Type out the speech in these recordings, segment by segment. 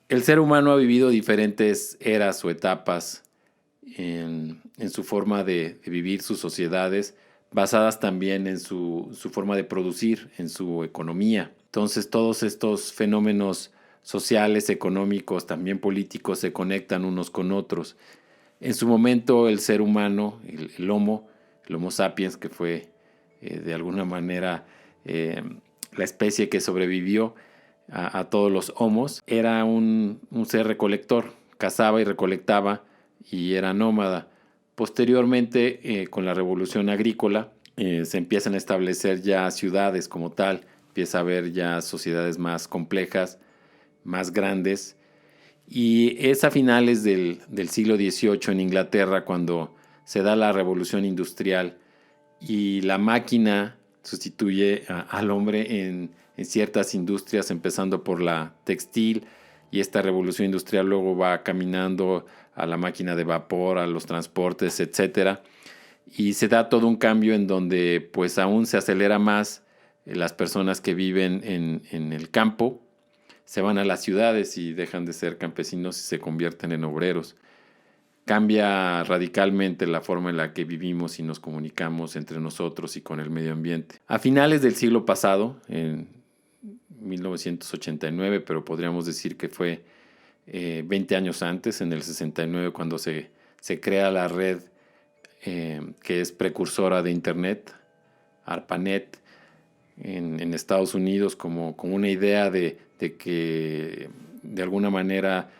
El ser humano ha vivido diferentes eras o etapas en su forma de vivir sus sociedades, basadas también en su forma de producir, en su economía. Entonces todos estos fenómenos sociales, económicos, también políticos, se conectan unos con otros. En su momento el ser humano, el Homo sapiens, que fue de alguna manera la especie que sobrevivió a todos los homos, era un ser recolector, cazaba y recolectaba y era nómada. Posteriormente, con la revolución agrícola, se empiezan a establecer ya ciudades como tal, empieza a haber ya sociedades más complejas, más grandes, y es a finales del siglo XVIII en Inglaterra cuando se da la revolución industrial y la máquina sustituye al hombre en ciertas industrias, empezando por la textil, y esta revolución industrial luego va caminando a la máquina de vapor, a los transportes, etcétera. Y se da todo un cambio en donde pues aún se acelera más las personas que viven en el campo, se van a las ciudades y dejan de ser campesinos y se convierten en obreros. Cambia radicalmente la forma en la que vivimos y nos comunicamos entre nosotros y con el medio ambiente. A finales del siglo pasado, en 1989, pero podríamos decir que fue 20 años antes, en el 69, cuando se crea la red que es precursora de Internet, ARPANET, en Estados Unidos, como una idea de que de alguna manera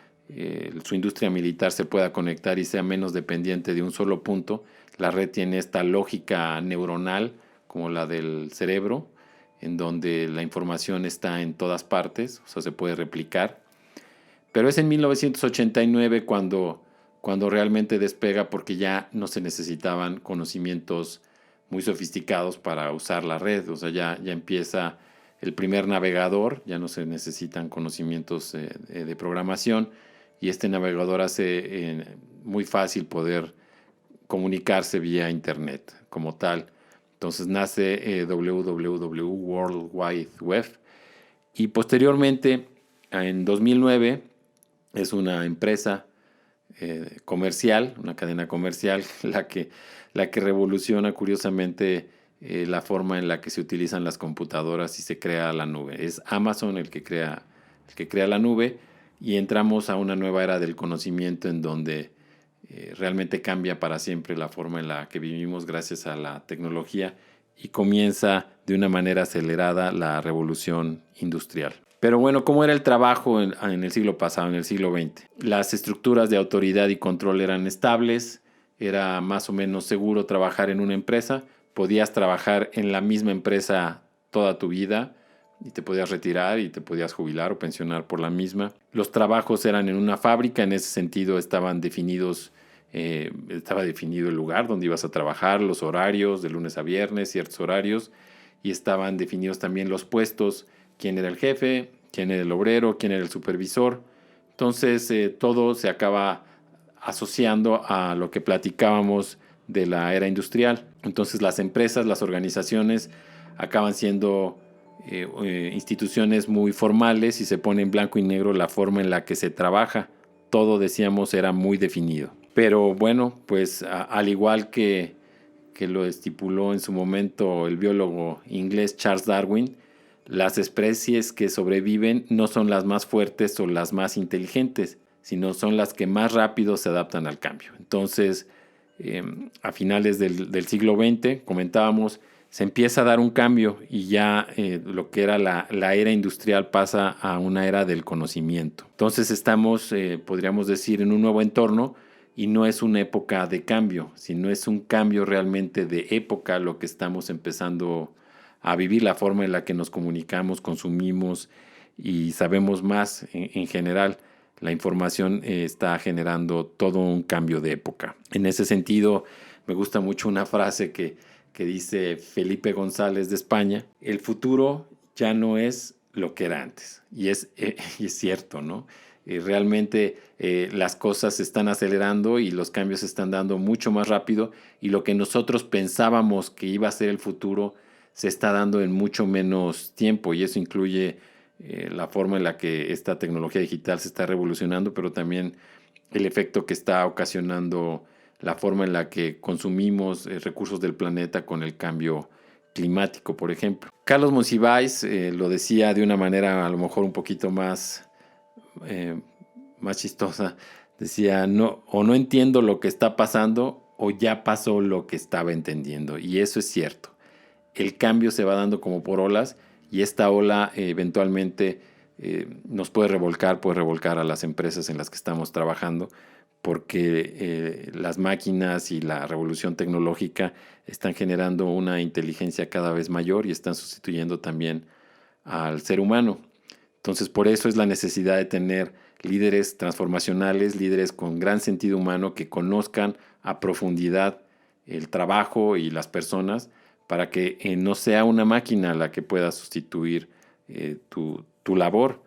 su industria militar se pueda conectar y sea menos dependiente de un solo punto. La red tiene esta lógica neuronal como la del cerebro, en donde la información está en todas partes, o sea, se puede replicar. Pero es en 1989 cuando realmente despega, porque ya no se necesitaban conocimientos muy sofisticados para usar la red. O sea, ya empieza el primer navegador, ya no se necesitan conocimientos de programación, y este navegador hace muy fácil poder comunicarse vía Internet como tal. Entonces nace WWW, World Wide Web, y posteriormente, en 2009, es una empresa comercial, una cadena comercial, la que revoluciona curiosamente la forma en la que se utilizan las computadoras y se crea la nube. Es Amazon el que crea la nube, y entramos a una nueva era del conocimiento en donde realmente cambia para siempre la forma en la que vivimos gracias a la tecnología, y comienza de una manera acelerada la revolución industrial. Pero bueno, ¿cómo era el trabajo en el siglo pasado, en el siglo XX? Las estructuras de autoridad y control eran estables, era más o menos seguro trabajar en una empresa, podías trabajar en la misma empresa toda tu vida y te podías retirar y te podías jubilar o pensionar por la misma. Los trabajos eran en una fábrica, en ese sentido estaban definidos, estaba definido el lugar donde ibas a trabajar, los horarios de lunes a viernes, ciertos horarios, y estaban definidos también los puestos, quién era el jefe, quién era el obrero, quién era el supervisor. Entonces todo se acaba asociando a lo que platicábamos de la era industrial. Entonces las empresas, las organizaciones acaban siendo instituciones muy formales, y se pone en blanco y negro la forma en la que se trabaja. Todo, decíamos, era muy definido. Pero bueno, pues al igual que lo estipuló en su momento el biólogo inglés Charles Darwin, las especies que sobreviven no son las más fuertes o las más inteligentes, sino son las que más rápido se adaptan al cambio. Entonces, a finales del siglo XX, comentábamos, se empieza a dar un cambio, y ya lo que era la era industrial pasa a una era del conocimiento. Entonces estamos, podríamos decir, en un nuevo entorno, y no es una época de cambio, sino es un cambio realmente de época lo que estamos empezando a vivir, la forma en la que nos comunicamos, consumimos y sabemos más en general. La información está generando todo un cambio de época. En ese sentido, me gusta mucho una frase que dice Felipe González de España: el futuro ya no es lo que era antes. Y es cierto, ¿no? Realmente las cosas se están acelerando y los cambios se están dando mucho más rápido, y lo que nosotros pensábamos que iba a ser el futuro se está dando en mucho menos tiempo, y eso incluye la forma en la que esta tecnología digital se está revolucionando, pero también el efecto que está ocasionando la forma en la que consumimos recursos del planeta con el cambio climático, por ejemplo. Carlos Monsiváis lo decía de una manera a lo mejor un poquito eh, más chistosa. Decía, no, o no entiendo lo que está pasando o ya pasó lo que estaba entendiendo. Y eso es cierto. El cambio se va dando como por olas y esta ola eventualmente nos puede revolcar a las empresas en las que estamos trabajando, porque las máquinas y la revolución tecnológica están generando una inteligencia cada vez mayor y están sustituyendo también al ser humano. Entonces, por eso es la necesidad de tener líderes transformacionales, líderes con gran sentido humano que conozcan a profundidad el trabajo y las personas para que no sea una máquina la que pueda sustituir tu labor,